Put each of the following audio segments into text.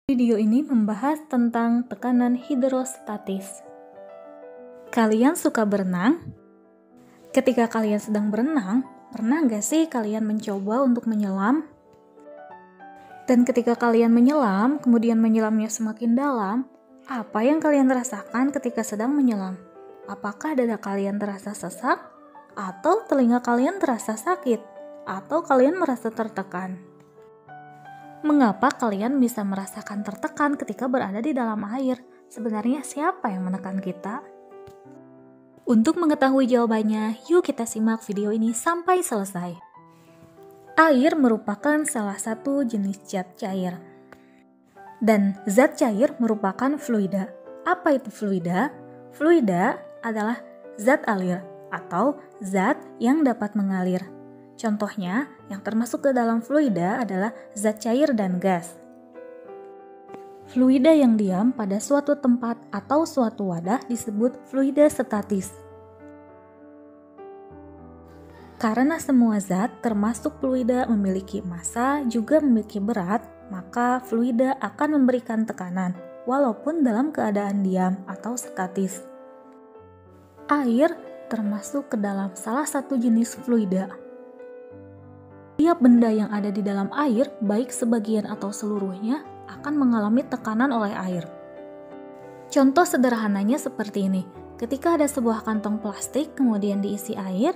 Video ini membahas tentang tekanan hidrostatis. Kalian suka berenang? Ketika kalian sedang berenang, pernah nggak sih kalian mencoba untuk menyelam? Dan ketika kalian menyelam, kemudian menyelamnya semakin dalam, apa yang kalian rasakan ketika sedang menyelam? Apakah dada kalian terasa sesak? Atau telinga kalian terasa sakit? Atau kalian merasa tertekan? Mengapa kalian bisa merasakan tertekan ketika berada di dalam air? Sebenarnya siapa yang menekan kita? Untuk mengetahui jawabannya, yuk kita simak video ini sampai selesai. Air merupakan salah satu jenis zat cair. Dan zat cair merupakan fluida. Apa itu fluida? Fluida adalah zat alir atau zat yang dapat mengalir. Contohnya, yang termasuk ke dalam fluida adalah zat cair dan gas. Fluida yang diam pada suatu tempat atau suatu wadah disebut fluida statis. Karena semua zat termasuk fluida memiliki massa juga memiliki berat, maka fluida akan memberikan tekanan walaupun dalam keadaan diam atau statis. Air termasuk ke dalam salah satu jenis fluida. Setiap benda yang ada di dalam air, baik sebagian atau seluruhnya, akan mengalami tekanan oleh air. Contoh sederhananya seperti ini. Ketika ada sebuah kantong plastik kemudian diisi air,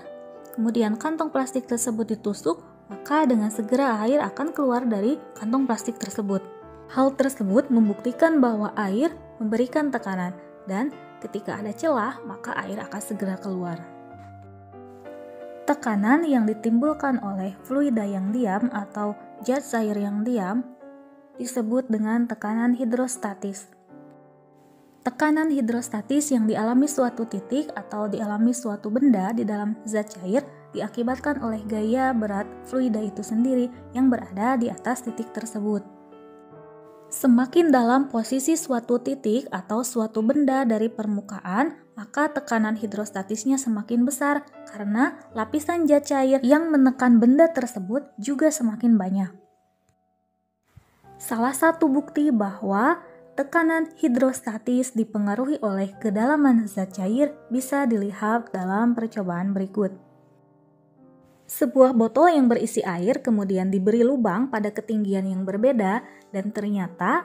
kemudian kantong plastik tersebut ditusuk, maka dengan segera air akan keluar dari kantong plastik tersebut. Hal tersebut membuktikan bahwa air memberikan tekanan, dan ketika ada celah, maka air akan segera keluar. Tekanan yang ditimbulkan oleh fluida yang diam atau zat cair yang diam disebut dengan tekanan hidrostatis. Tekanan hidrostatis yang dialami suatu titik atau dialami suatu benda di dalam zat cair diakibatkan oleh gaya berat fluida itu sendiri yang berada di atas titik tersebut. Semakin dalam posisi suatu titik atau suatu benda dari permukaan, maka tekanan hidrostatisnya semakin besar karena lapisan zat cair yang menekan benda tersebut juga semakin banyak. Salah satu bukti bahwa tekanan hidrostatis dipengaruhi oleh kedalaman zat cair bisa dilihat dalam percobaan berikut. Sebuah botol yang berisi air kemudian diberi lubang pada ketinggian yang berbeda dan ternyata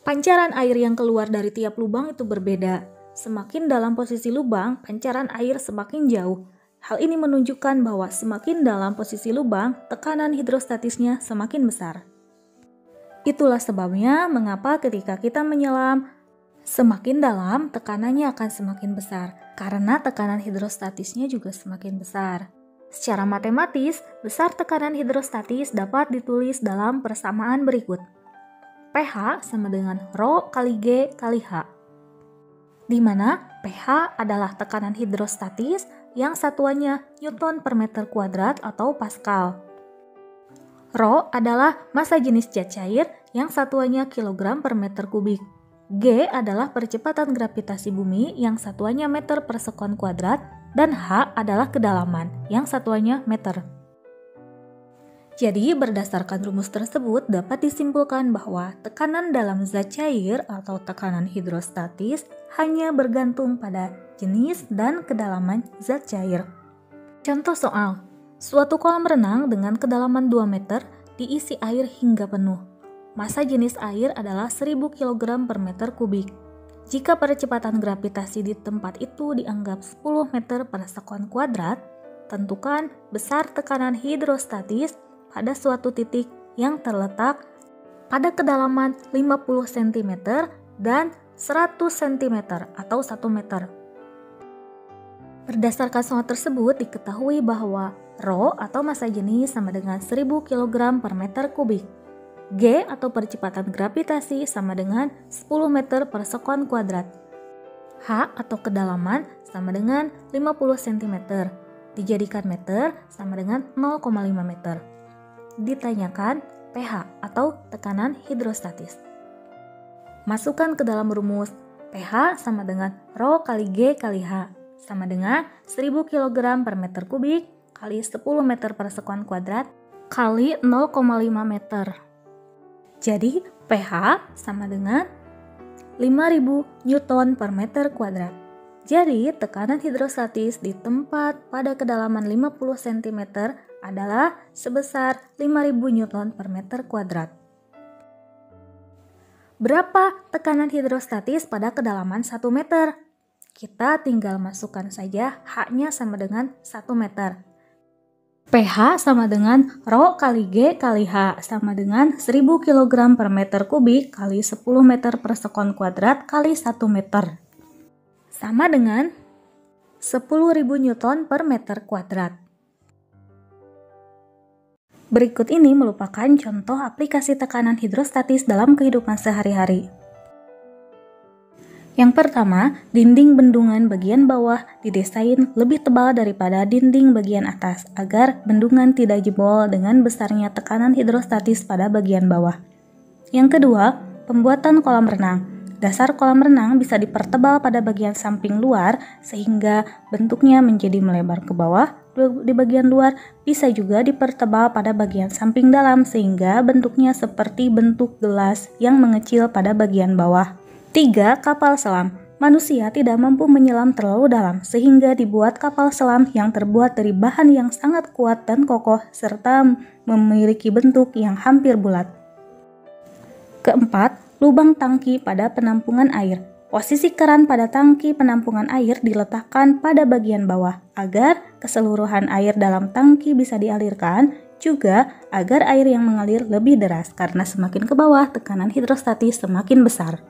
pancaran air yang keluar dari tiap lubang itu berbeda. Semakin dalam posisi lubang, pancaran air semakin jauh. Hal ini menunjukkan bahwa semakin dalam posisi lubang, tekanan hidrostatisnya semakin besar. Itulah sebabnya mengapa ketika kita menyelam, semakin dalam tekanannya akan semakin besar, karena tekanan hidrostatisnya juga semakin besar. Secara matematis, besar tekanan hidrostatis dapat ditulis dalam persamaan berikut. pH sama dengan Rho kali G kali H. Di mana pH adalah tekanan hidrostatis yang satuannya Newton per meter kuadrat atau Pascal. Rho adalah massa jenis zat cair yang satuannya kilogram per meter kubik. G adalah percepatan gravitasi bumi yang satuannya meter per sekon kuadrat, dan H adalah kedalaman yang satuannya meter. Jadi berdasarkan rumus tersebut dapat disimpulkan bahwa tekanan dalam zat cair atau tekanan hidrostatis hanya bergantung pada jenis dan kedalaman zat cair. Contoh soal, suatu kolam renang dengan kedalaman 2 meter diisi air hingga penuh. Massa jenis air adalah 1000 kg per meter kubik. Jika percepatan gravitasi di tempat itu dianggap 10 meter per sekon kuadrat, tentukan besar tekanan hidrostatis pada suatu titik yang terletak pada kedalaman 50 cm dan 100 cm atau 1 meter. Berdasarkan soal tersebut diketahui bahwa Rho atau massa jenis sama dengan 1000 kg per meter kubik. G atau percepatan gravitasi sama dengan 10 meter per sekon kuadrat. H atau kedalaman sama dengan 50 cm. Dijadikan meter sama dengan 0,5 meter. Ditanyakan pH atau tekanan hidrostatis. Masukkan ke dalam rumus pH sama dengan Rho kali G kali H sama dengan 1000 kg per meter kubik kali 10 meter per sekon kuadrat kali 0,5 meter. Jadi pH sama dengan 5000 Newton per meter kuadrat. Jadi, tekanan hidrostatis di tempat pada kedalaman 50 cm adalah sebesar 5000 Newton per meter kuadrat. Berapa tekanan hidrostatis pada kedalaman 1 meter? Kita tinggal masukkan saja H-nya sama dengan 1 meter. pH sama dengan Rho kali G kali H sama dengan 1000 kg per meter kubik kali 10 meter per sekon kuadrat kali 1 meter. Sama dengan 10.000 Newton per meter kuadrat. Berikut ini merupakan contoh aplikasi tekanan hidrostatis dalam kehidupan sehari-hari. Yang pertama, dinding bendungan bagian bawah didesain lebih tebal daripada dinding bagian atas agar bendungan tidak jebol dengan besarnya tekanan hidrostatis pada bagian bawah. Yang kedua, pembuatan kolam renang. Dasar kolam renang bisa dipertebal pada bagian samping luar sehingga bentuknya menjadi melebar ke bawah. Di bagian luar bisa juga dipertebal pada bagian samping dalam sehingga bentuknya seperti bentuk gelas yang mengecil pada bagian bawah. 3. Kapal selam. Manusia tidak mampu menyelam terlalu dalam sehingga dibuat kapal selam yang terbuat dari bahan yang sangat kuat dan kokoh serta memiliki bentuk yang hampir bulat. Keempat, lubang tangki pada penampungan air. Posisi keran pada tangki penampungan air diletakkan pada bagian bawah agar keseluruhan air dalam tangki bisa dialirkan, juga agar air yang mengalir lebih deras karena semakin ke bawah tekanan hidrostatis semakin besar.